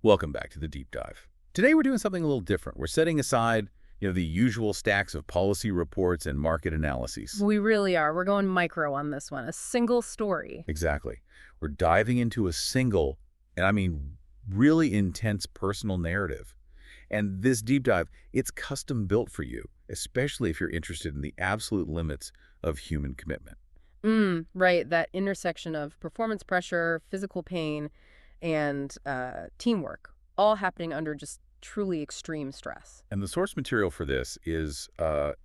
Welcome back to the Deep Dive. Today we're doing something a little different. We're setting aside, the usual stacks of policy reports and market analyses. We really are. We're going micro on this one. A single story. Exactly. We're diving into a single, and I mean really intense personal narrative. And this deep dive, it's custom built for you, especially if you're interested in the absolute limits of human commitment. Right. That intersection of performance pressure, physical pain, and teamwork, all happening under just truly extreme stress. And the source material for this is,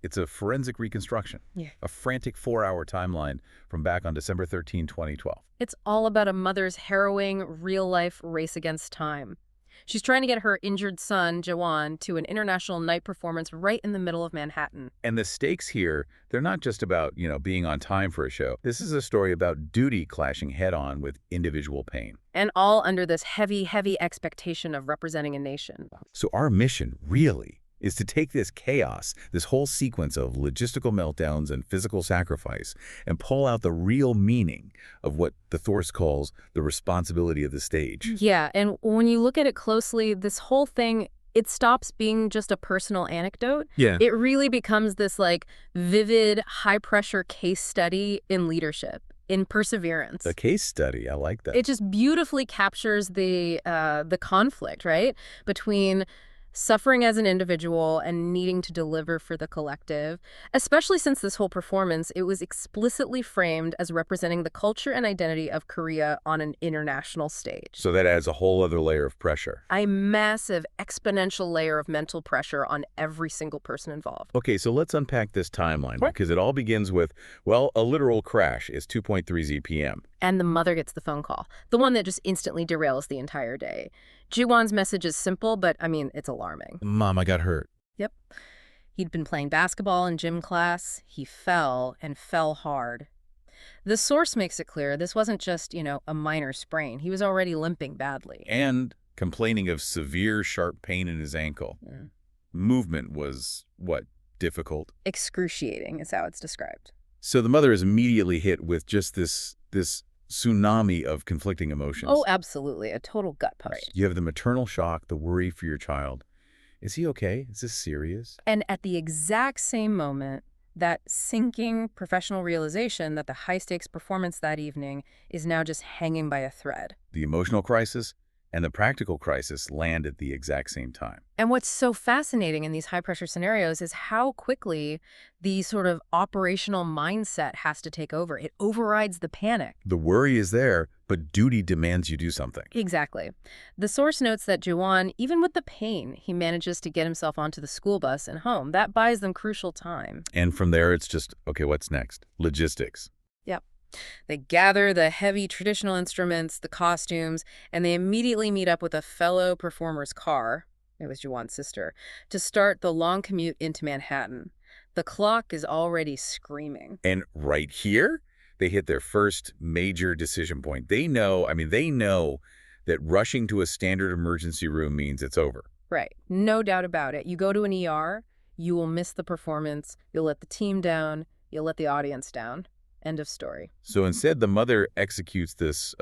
it's a forensic reconstruction, Yeah. a frantic 4-hour timeline from back on December 13, 2012. It's all about a mother's harrowing, real-life race against time. She's trying to get her injured son, Jawan, to an international night performance right in the middle of Manhattan. And the stakes here, they're not just about, being on time for a show. This is a story about duty clashing head-on with individual pain. And all under this heavy, heavy expectation of representing a nation. So our mission, really, is to take this chaos, this whole sequence of logistical meltdowns and physical sacrifice, and pull out the real meaning of what the Thorst calls the responsibility of the stage. Yeah, and when you look at it closely, this whole thing, it stops being just a personal anecdote. Yeah. It really becomes this vivid, high-pressure case study in leadership, in perseverance. A case study, I like that. It just beautifully captures the conflict, right, between suffering as an individual and needing to deliver for the collective, especially since this whole performance, it was explicitly framed as representing the culture and identity of Korea on an international stage. So that adds a whole other layer of pressure. A massive exponential layer of mental pressure on every single person involved. Okay, so let's unpack this timeline, Right. because it all begins with, well, a literal crash is 2.3 ZPM. And the mother gets the phone call, the one that just instantly derails the entire day. Jiwon's message is simple, but it's alarming. Mom, I got hurt. Yep. He'd been playing basketball in gym class. He fell, and fell hard. The source makes it clear this wasn't just, a minor sprain. He was already limping badly. And complaining of severe, sharp pain in his ankle. Mm. Movement was, difficult. Excruciating is how it's described. So the mother is immediately hit with just this tsunami of conflicting emotions. Oh, absolutely. A total gut punch. You have the maternal shock, the worry for your child. Is he okay? Is this serious? And at the exact same moment, that sinking professional realization that the high-stakes performance that evening is now just hanging by a thread. The emotional crisis and the practical crisis land at the exact same time. And what's so fascinating in these high-pressure scenarios is how quickly the sort of operational mindset has to take over. It overrides the panic. The worry is there, but duty demands you do something. Exactly. The source notes that Jawan, even with the pain, he manages to get himself onto the school bus and home. That buys them crucial time. And from there, it's just, okay, what's next? Logistics. Yep. They gather the heavy traditional instruments, the costumes, and they immediately meet up with a fellow performer's car, it was Jawan's sister, to start the long commute into Manhattan. The clock is already screaming. And right here, they hit their first major decision point. They know that rushing to a standard emergency room means it's over. Right. No doubt about it. You go to an ER, you will miss the performance, you'll let the team down, you'll let the audience down. End of story. So instead, the mother executes this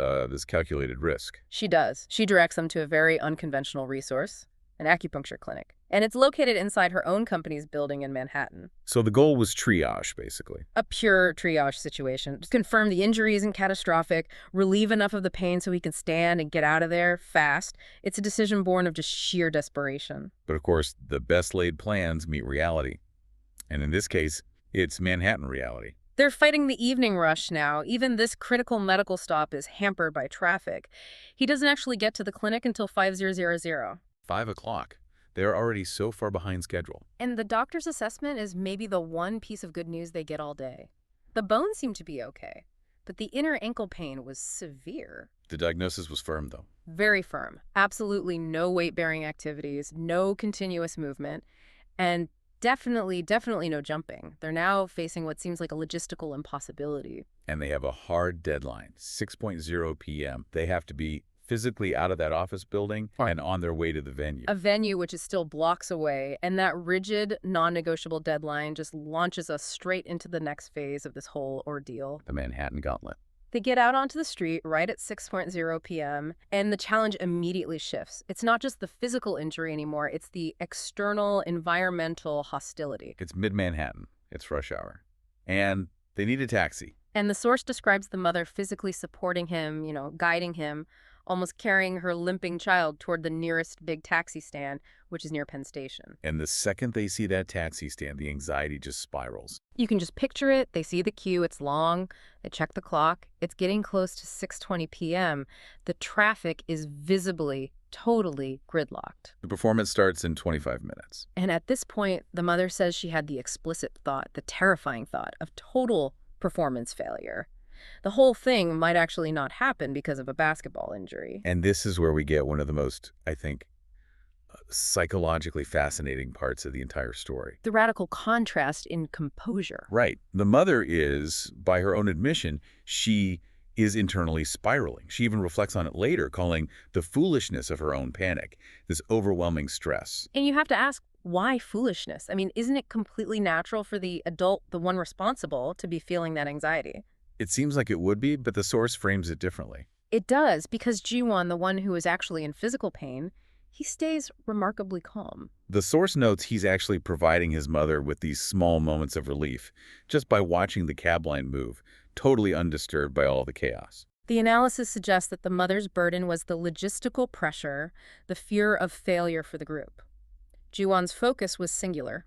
calculated risk. She does. She directs them to a very unconventional resource, an acupuncture clinic. And it's located inside her own company's building in Manhattan. So the goal was triage, basically. A pure triage situation. Just confirm the injury isn't catastrophic, relieve enough of the pain so he can stand and get out of there fast. It's a decision born of just sheer desperation. But of course, the best laid plans meet reality. And in this case, it's Manhattan reality. They're fighting the evening rush now. Even this critical medical stop is hampered by traffic. He doesn't actually get to the clinic until 5000. 5 o'clock. They're already so far behind schedule. And the doctor's assessment is maybe the one piece of good news they get all day. The bones seem to be okay, but the inner ankle pain was severe. The diagnosis was firm, though. Very firm. Absolutely no weight-bearing activities, no continuous movement, and definitely no jumping. They're now facing what seems like a logistical impossibility. And they have a hard deadline, 6:00 p.m. They have to be physically out of that office building and on their way to the venue. A venue which is still blocks away, and that rigid, non-negotiable deadline just launches us straight into the next phase of this whole ordeal. The Manhattan Gauntlet. They get out onto the street right at 6:00 p.m., and the challenge immediately shifts. It's not just the physical injury anymore, it's the external environmental hostility. It's mid-Manhattan. It's rush hour. And they need a taxi. And the source describes the mother physically supporting him, guiding him, almost carrying her limping child toward the nearest big taxi stand, which is near Penn Station. And the second they see that taxi stand, the anxiety just spirals. You can just picture it. They see the queue. It's long. They check the clock. It's getting close to 6:20 p.m. The traffic is visibly, totally gridlocked. The performance starts in 25 minutes. And at this point, the mother says she had the explicit thought, the terrifying thought of total performance failure. The whole thing might actually not happen because of a basketball injury. And this is where we get one of the most, I think, psychologically fascinating parts of the entire story. The radical contrast in composure. Right. The mother is, by her own admission, she is internally spiraling. She even reflects on it later, calling the foolishness of her own panic, this overwhelming stress. And you have to ask, why foolishness? I mean, isn't it completely natural for the adult, the one responsible, to be feeling that anxiety? It seems like it would be, but the source frames it differently. It does, because Ji-won, the one who is actually in physical pain, he stays remarkably calm. The source notes he's actually providing his mother with these small moments of relief just by watching the cab line move, totally undisturbed by all the chaos. The analysis suggests that the mother's burden was the logistical pressure, the fear of failure for the group. Ji-won's focus was singular: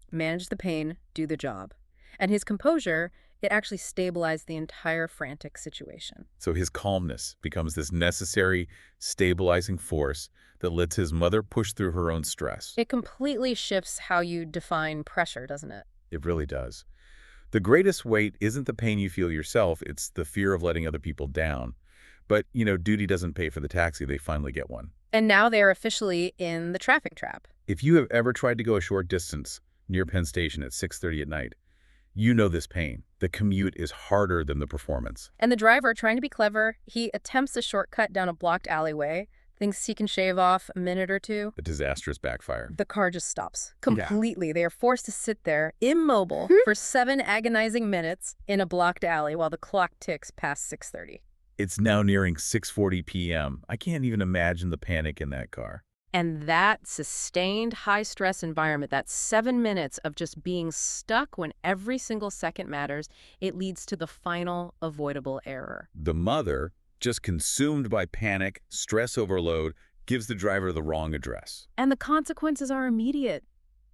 manage the pain, do the job. And his composure, it actually stabilized the entire frantic situation. So his calmness becomes this necessary, stabilizing force that lets his mother push through her own stress. It completely shifts how you define pressure, doesn't it? It really does. The greatest weight isn't the pain you feel yourself, it's the fear of letting other people down. But, duty doesn't pay for the taxi, they finally get one. And now they're officially in the traffic trap. If you have ever tried to go a short distance near Penn Station at 6:30 at night, you know this pain. The commute is harder than the performance. And the driver, trying to be clever, he attempts a shortcut down a blocked alleyway, thinks he can shave off a minute or two. A disastrous backfire. The car just stops completely. They are forced to sit there, immobile, for 7 agonizing minutes in a blocked alley while the clock ticks past 6:30. It's now nearing 6:40 p.m. I can't even imagine the panic in that car. And that sustained high-stress environment, that 7 minutes of just being stuck when every single second matters, it leads to the final avoidable error. The mother, just consumed by panic, stress overload, gives the driver the wrong address. And the consequences are immediate,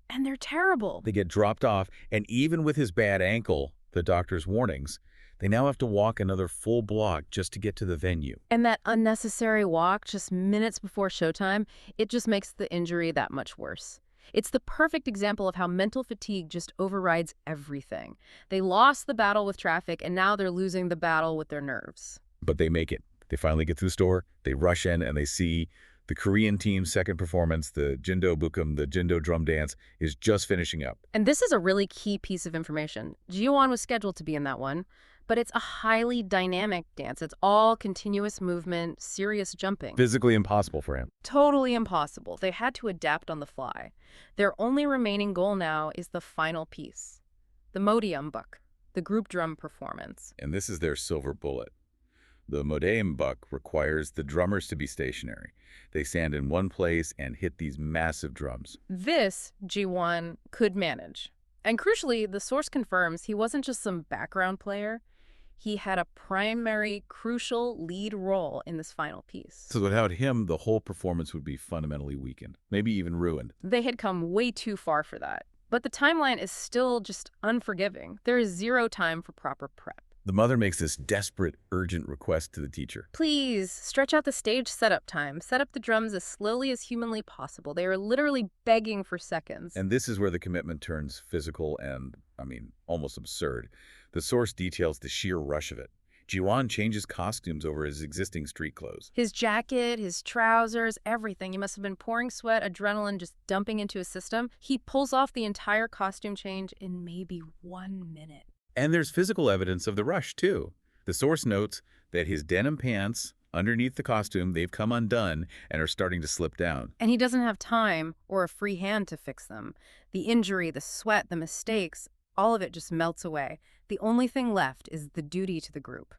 and they're terrible. They get dropped off, and even with his bad ankle, the doctor's warnings, they now have to walk another full block just to get to the venue. And that unnecessary walk just minutes before showtime, it just makes the injury that much worse. It's the perfect example of how mental fatigue just overrides everything. They lost the battle with traffic, and now they're losing the battle with their nerves. But they make it. They finally get to the store, they rush in, and they see the Korean team's second performance, the Jindo Bukum, the Jindo drum dance, is just finishing up. And this is a really key piece of information. Ji-won was scheduled to be in that one, but it's a highly dynamic dance. It's all continuous movement, serious jumping. Physically impossible for him. Totally impossible. They had to adapt on the fly. Their only remaining goal now is the final piece, the Modeum-buk, the group drum performance. And this is their silver bullet. The Modeum-buk requires the drummers to be stationary. They stand in one place and hit these massive drums. This, Ji-won could manage. And crucially, the source confirms he wasn't just some background player. He had a primary, crucial lead role in this final piece. So without him, the whole performance would be fundamentally weakened, maybe even ruined. They had come way too far for that. But the timeline is still just unforgiving. There is 0 time for proper prep. The mother makes this desperate, urgent request to the teacher. Please, stretch out the stage setup time. Set up the drums as slowly as humanly possible. They are literally begging for seconds. And this is where the commitment turns physical and, almost absurd. The source details the sheer rush of it. Ji-won changes costumes over his existing street clothes. His jacket, his trousers, everything. He must have been pouring sweat, adrenaline just dumping into his system. He pulls off the entire costume change in maybe 1 minute. And there's physical evidence of the rush, too. The source notes that his denim pants, underneath the costume, they've come undone and are starting to slip down. And he doesn't have time or a free hand to fix them. The injury, the sweat, the mistakes, all of it just melts away. The only thing left is the duty to the group.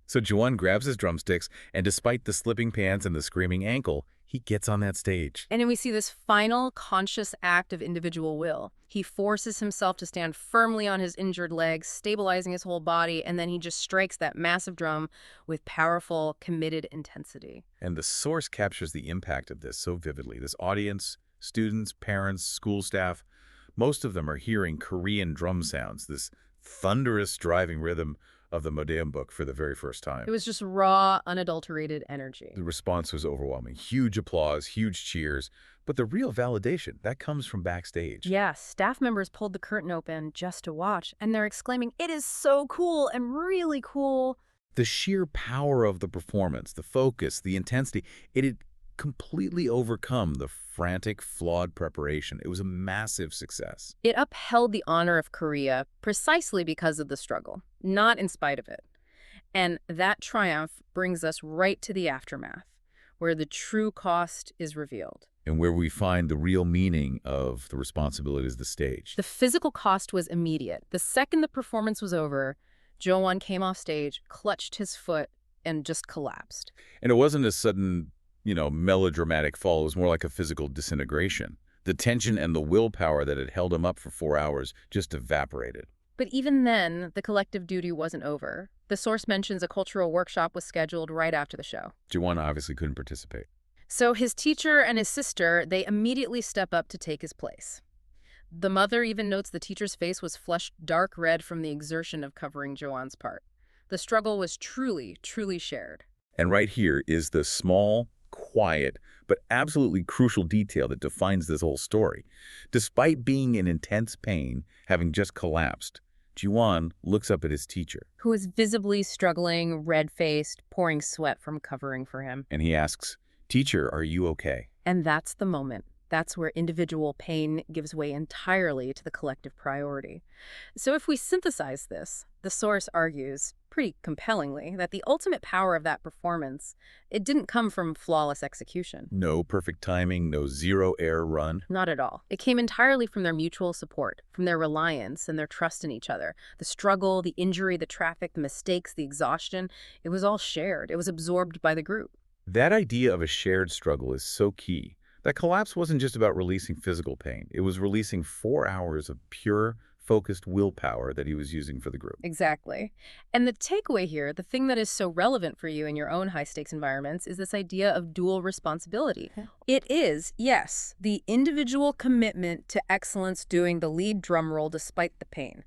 So Juan grabs his drumsticks, and despite the slipping pants and the screaming ankle, he gets on that stage. And then we see this final conscious act of individual will. He forces himself to stand firmly on his injured legs, stabilizing his whole body, and then he just strikes that massive drum with powerful, committed intensity. And the source captures the impact of this so vividly. This audience, students, parents, school staff, most of them are hearing Korean drum sounds, this thunderous driving rhythm of the Modaeum book for the very first time. It was just raw, unadulterated energy. The response was overwhelming. Huge applause, huge cheers. But the real validation, that comes from backstage. Yeah, staff members pulled the curtain open just to watch, and they're exclaiming, "It is so cool and really cool." The sheer power of the performance, the focus, the intensity, it had completely overcome the frantic, flawed preparation. It was a massive success. It upheld the honor of Korea precisely because of the struggle, not in spite of it. And that triumph brings us right to the aftermath, where the true cost is revealed. And where we find the real meaning of the responsibilities of the stage. The physical cost was immediate. The second the performance was over, Jo-won came off stage, clutched his foot, and just collapsed. And it wasn't a sudden, melodramatic fall. It was more like a physical disintegration. The tension and the willpower that had held him up for 4 hours just evaporated. But even then, the collective duty wasn't over. The source mentions a cultural workshop was scheduled right after the show. Juwon obviously couldn't participate. So his teacher and his sister, they immediately step up to take his place. The mother even notes the teacher's face was flushed dark red from the exertion of covering Jo-won's part. The struggle was truly, truly shared. And right here is the small, quiet, but absolutely crucial detail that defines this whole story. Despite being in intense pain, having just collapsed, Ji-won looks up at his teacher. Who is visibly struggling, red-faced, pouring sweat from covering for him. And he asks, "Teacher, are you okay?" And that's the moment. That's where individual pain gives way entirely to the collective priority. So if we synthesize this, the source argues, pretty compellingly, that the ultimate power of that performance, it didn't come from flawless execution. No perfect timing, no zero-error run. Not at all. It came entirely from their mutual support, from their reliance and their trust in each other. The struggle, the injury, the traffic, the mistakes, the exhaustion, it was all shared. It was absorbed by the group. That idea of a shared struggle is so key. That collapse wasn't just about releasing physical pain. It was releasing 4 hours of pure, focused willpower that he was using for the group. Exactly. And the takeaway here, the thing that is so relevant for you in your own high-stakes environments, is this idea of dual responsibility. It is, yes, the individual commitment to excellence doing the lead drum roll despite the pain.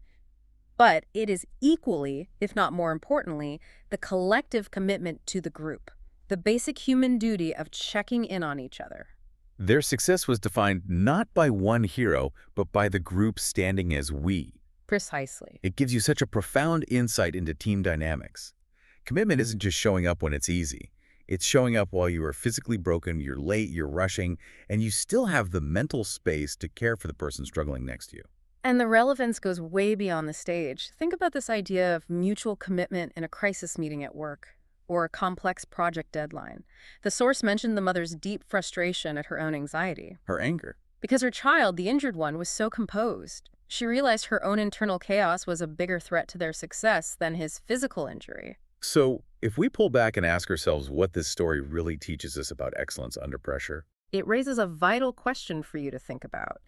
But it is equally, if not more importantly, the collective commitment to the group. The basic human duty of checking in on each other. Their success was defined not by one hero, but by the group standing as we. Precisely. It gives you such a profound insight into team dynamics. Commitment isn't just showing up when it's easy. It's showing up while you are physically broken, you're late, you're rushing, and you still have the mental space to care for the person struggling next to you. And the relevance goes way beyond the stage. Think about this idea of mutual commitment in a crisis meeting at work, or a complex project deadline. The source mentioned the mother's deep frustration at her own anxiety. Her anger. Because her child, the injured one, was so composed. She realized her own internal chaos was a bigger threat to their success than his physical injury. So, if we pull back and ask ourselves what this story really teaches us about excellence under pressure, it raises a vital question for you to think about.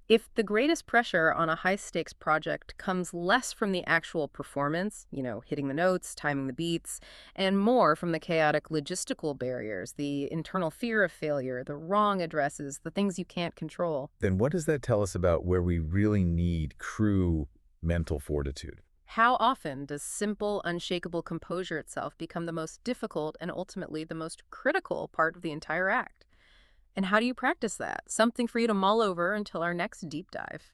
If the greatest pressure on a high-stakes project comes less from the actual performance, hitting the notes, timing the beats, and more from the chaotic logistical barriers, the internal fear of failure, the wrong addresses, the things you can't control, then what does that tell us about where we really need true mental fortitude? how often does simple, unshakable composure itself become the most difficult and ultimately the most critical part of the entire act? And how do you practice that? Something for you to mull over until our next deep dive.